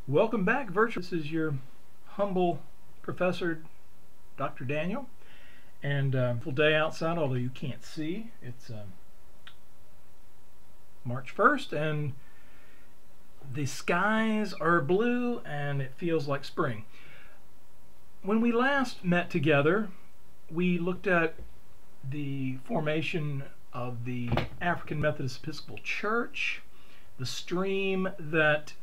Welcome back, virtual. This is your humble professor, Dr. Daniel, and full day outside, although you can't see. It's March 1st, and the skies are blue, and it feels like spring. When we last met together, we looked at the formation of the African Methodist Episcopal Church, the stream that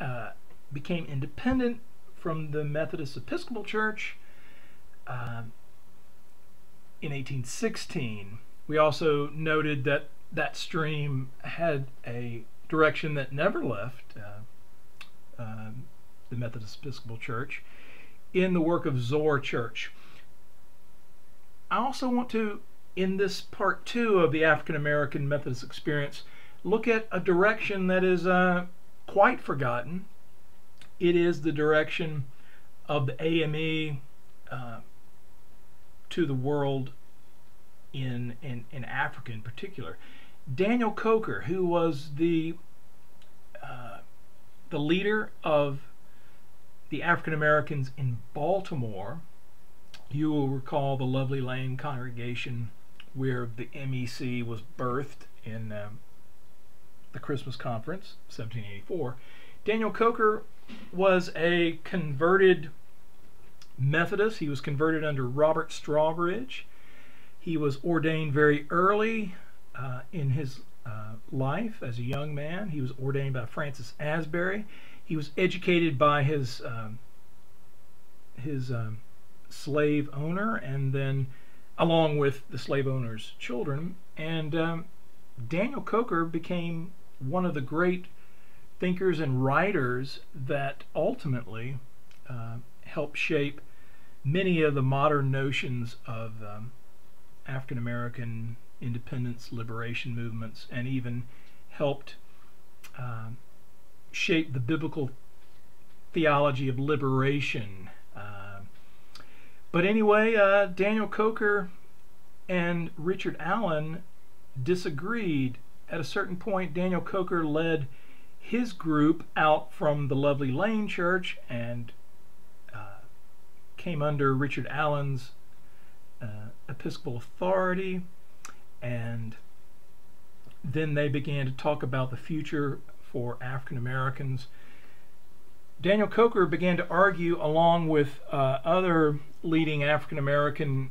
became independent from the Methodist Episcopal Church in 1816. We also noted that that stream had a direction that never left the Methodist Episcopal Church in the work of Zoar Church. I also want to, in this part 2 of the African American Methodist experience, look at a direction that is quite forgotten. It is the direction of the AME to the world in Africa in particular. Daniel Coker, who was the leader of the African Americans in Baltimore. You will recall the Lovely Lane congregation where the MEC was birthed in the Christmas Conference, 1784. Daniel Coker was a converted Methodist. He was converted under Robert Strawbridge. He was ordained very early in his life as a young man. He was ordained by Francis Asbury. He was educated by his slave owner, and then along with the slave owner's children. And Daniel Coker became one of the great thinkers and writers that ultimately helped shape many of the modern notions of African American independence, liberation movements, and even helped shape the biblical theology of liberation. But anyway, Daniel Coker and Richard Allen disagreed. At a certain point, Daniel Coker led his group out from the Lovely Lane Church and came under Richard Allen's episcopal authority, and then they began to talk about the future for African Americans. Daniel Coker began to argue, along with other leading African American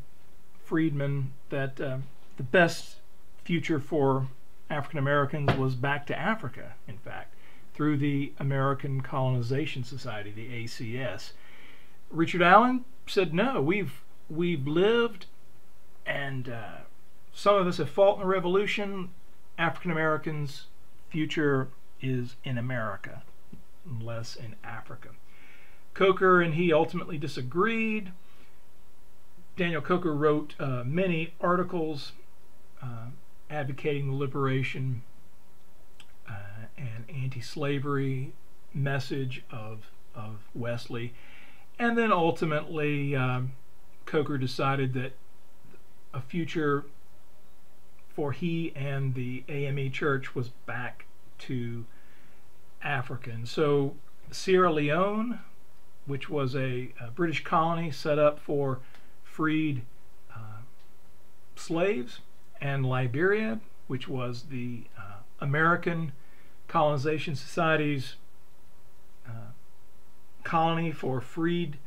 freedmen, that the best future for African Americans was back to Africa, in fact, through the American Colonization Society, the ACS. Richard Allen said, no, we've lived, and some of us have fought in the Revolution. African Americans' future is in America, less in Africa. Coker and he ultimately disagreed. Daniel Coker wrote many articles advocating the liberation and anti-slavery message of Wesley. And then ultimately Coker decided that a future for he and the AME Church was back to Africa. And so Sierra Leone, which was a British colony set up for freed slaves, and Liberia, which was the American Colonization Society's colony for freed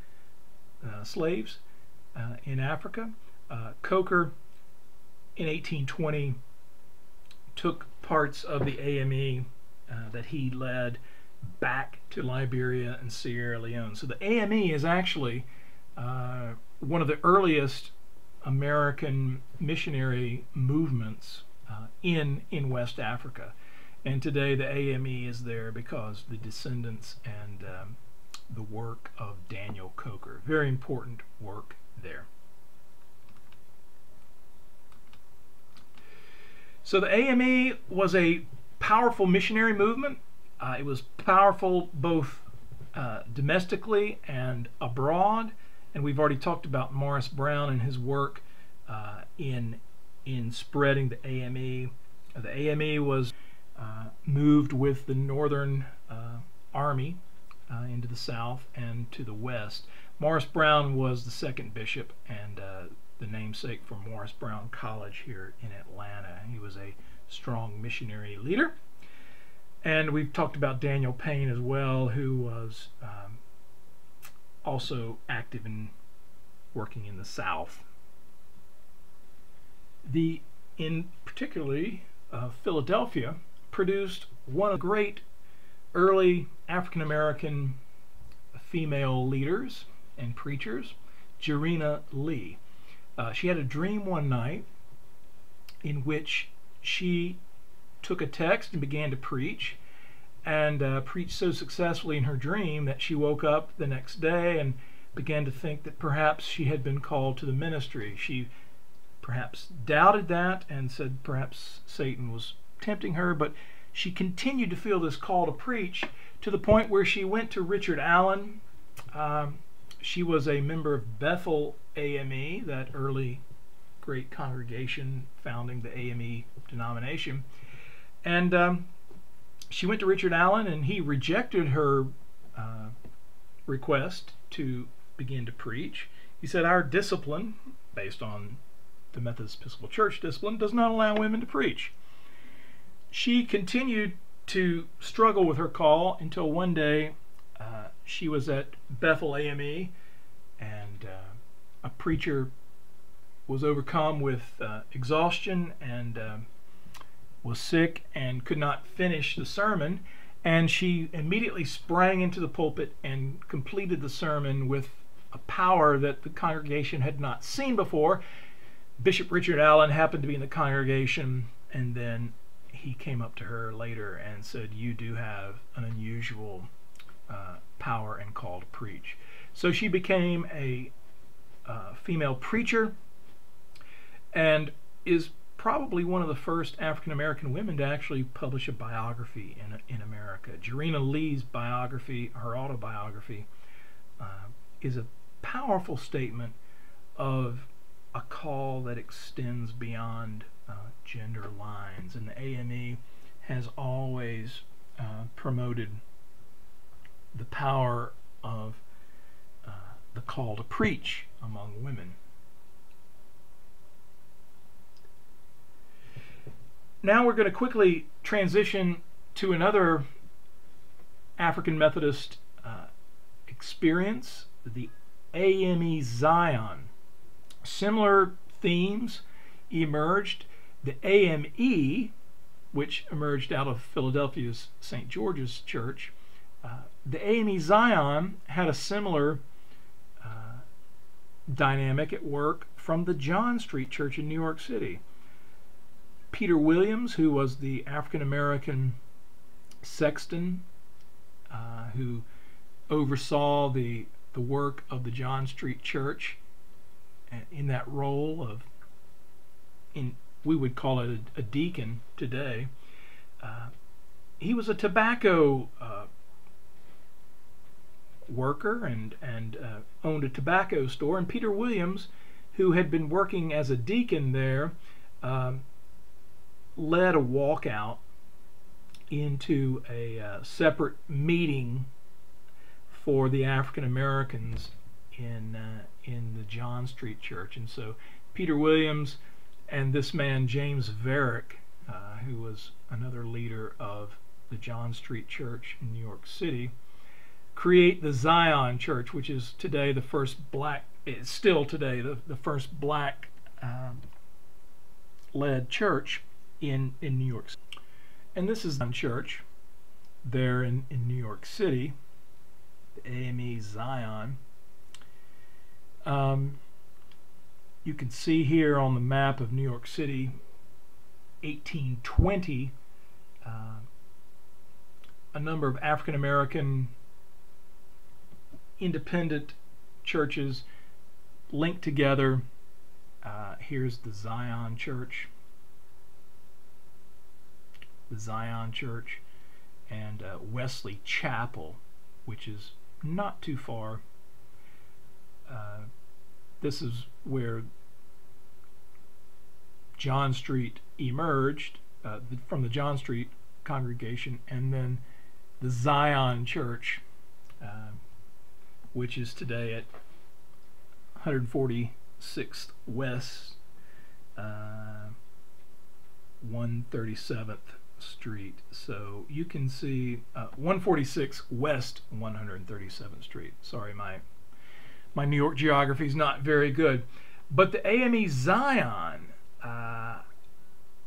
slaves in Africa. Coker in 1820 took parts of the AME that he led back to Liberia and Sierra Leone. So the AME is actually one of the earliest American missionary movements in West Africa. And today the AME is there because the descendants and the work of Daniel Coker. Very important work there. So the AME was a powerful missionary movement. It was powerful both domestically and abroad. And we've already talked about Morris Brown and his work in spreading the AME. The AME was moved with the Northern Army into the south and to the west. Morris Brown was the second bishop and the namesake for Morris Brown College here in Atlanta. He was a strong missionary leader. And we've talked about Daniel Payne as well, who was also active in working in the South. In particularly Philadelphia produced one of the great early African American female leaders and preachers, Jarena Lee. She had a dream one night in which she took a text and began to preach, and preached so successfully in her dream that she woke up the next day and began to think that perhaps she had been called to the ministry. She perhaps doubted that and said perhaps Satan was tempting her, but she continued to feel this call to preach to the point where she went to Richard Allen. She was a member of Bethel AME, that early great congregation founding the AME denomination. And she went to Richard Allen, and he rejected her request to begin to preach. He said, "Our discipline, based on the Methodist Episcopal Church discipline, does not allow women to preach." She continued to struggle with her call until one day she was at Bethel AME, and a preacher was overcome with exhaustion and was sick and could not finish the sermon, and she immediately sprang into the pulpit and completed the sermon with a power that the congregation had not seen before. Bishop Richard Allen happened to be in the congregation, and then he came up to her later and said, "You do have an unusual power and call to preach." So she became a female preacher and is probably one of the first African American women to actually publish a biography in America. Jarena Lee's biography, her autobiography, is a powerful statement of a call that extends beyond gender lines, and the AME has always promoted the power of the call to preach among women. Now we're going to quickly transition to another African Methodist experience, the AME Zion. Similar themes emerged. The AME, which emerged out of Philadelphia's St. George's Church, the AME Zion had a similar dynamic at work from the John Street Church in New York City. Peter Williams, who was the African American sexton who oversaw the work of the John Street Church in that role of, we would call it a deacon today. He was a tobacco worker and owned a tobacco store, and Peter Williams, who had been working as a deacon there, led a walkout into a separate meeting for the African Americans in the John Street Church. And so Peter Williams and this man James Varick, who was another leader of the John Street Church in New York City, create the Zion Church, which is today the first black, it's still today the first black led church in New York City. And this is the church there in New York City, the AME Zion. You can see here on the map of New York City, 1820, a number of African American independent churches linked together. Here's the Zion Church, and Wesley Chapel, which is not too far. This is where John Street emerged from the John Street congregation, and then the Zion Church which is today at 146th West 137th Street. So you can see 146 West 137th Street. Sorry, my New York geography is not very good. But the AME Zion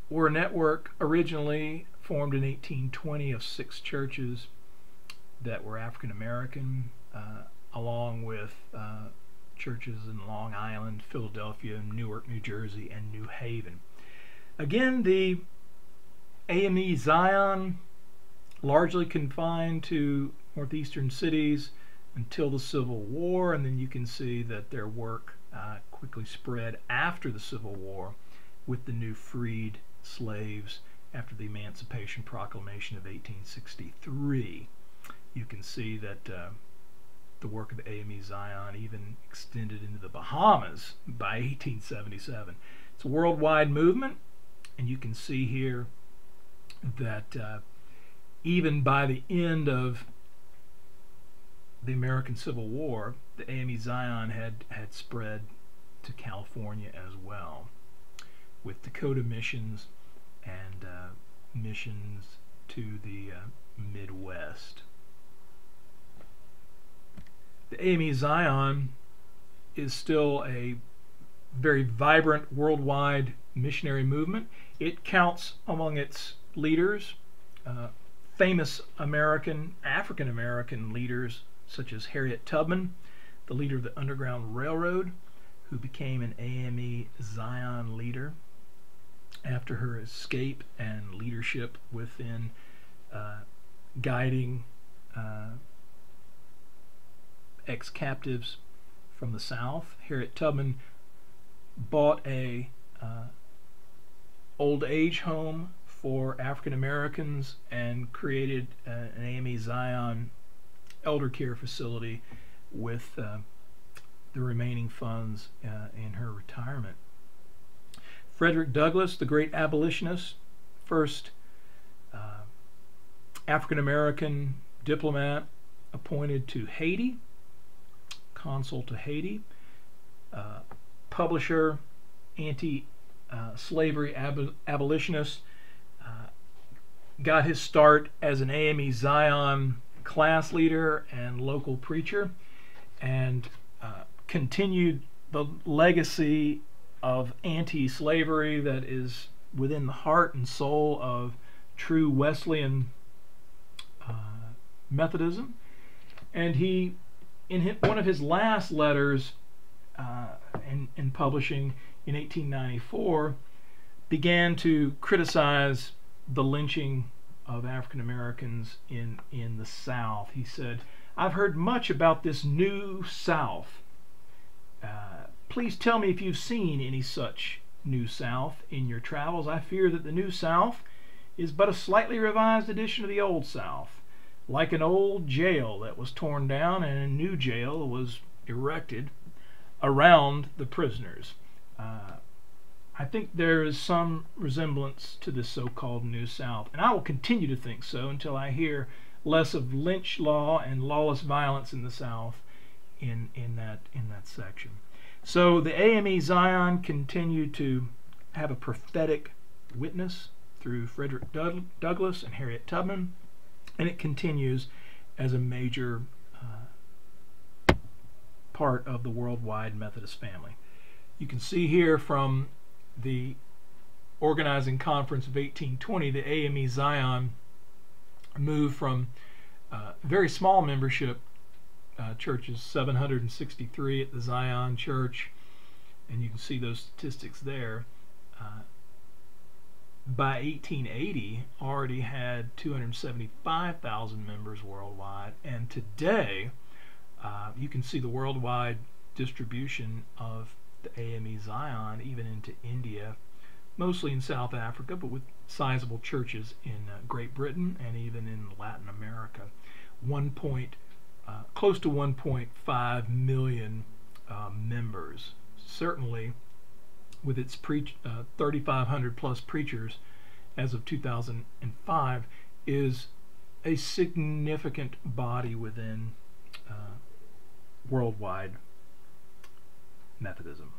were a network originally formed in 1820 of 6 churches that were African American, along with churches in Long Island, Philadelphia, Newark, New Jersey, and New Haven. Again, the AME Zion largely confined to northeastern cities until the Civil War, and then you can see that their work quickly spread after the Civil War with the new freed slaves after the Emancipation Proclamation of 1863. You can see that the work of the AME Zion even extended into the Bahamas by 1877. It's a worldwide movement, and you can see here that even by the end of the American Civil War, the AME Zion had spread to California as well, with Dakota missions and missions to the Midwest. The AME Zion is still a very vibrant worldwide missionary movement. It counts among its leaders famous African American leaders such as Harriet Tubman, the leader of the Underground Railroad, who became an AME Zion leader after her escape and leadership within guiding ex-captives from the South. Harriet Tubman bought a old age home for African Americans and created an AME Zion elder care facility with the remaining funds in her retirement. Frederick Douglass, the great abolitionist, first African American diplomat appointed to Haiti, consul to Haiti, publisher, anti-slavery abolitionist, got his start as an AME Zion class leader and local preacher, and continued the legacy of anti-slavery that is within the heart and soul of true Wesleyan Methodism. And he, in one of his last letters in publishing in 1894, began to criticize the lynching of African Americans in the South. He said, "I've heard much about this New South. Please tell me if you've seen any such New South in your travels. I fear that the New South is but a slightly revised edition of the Old South, like an old jail that was torn down and a new jail was erected around the prisoners." I think there is some resemblance to this so-called New South, and I will continue to think so until I hear less of lynch law and lawless violence in the South in that section. So the AME Zion continued to have a prophetic witness through Frederick Douglass and Harriet Tubman, and it continues as a major part of the worldwide Methodist family. You can see here from the organizing conference of 1820, the AME Zion moved from very small membership churches, 763 at the Zion Church, and you can see those statistics there. By 1880, already had 275,000 members worldwide, and today you can see the worldwide distribution of the AME Zion even into India, mostly in South Africa, but with sizable churches in Great Britain and even in Latin America. Close to 1.5 million members. Certainly, with its 3,500 plus preachers as of 2005, is a significant body within worldwide Methodism.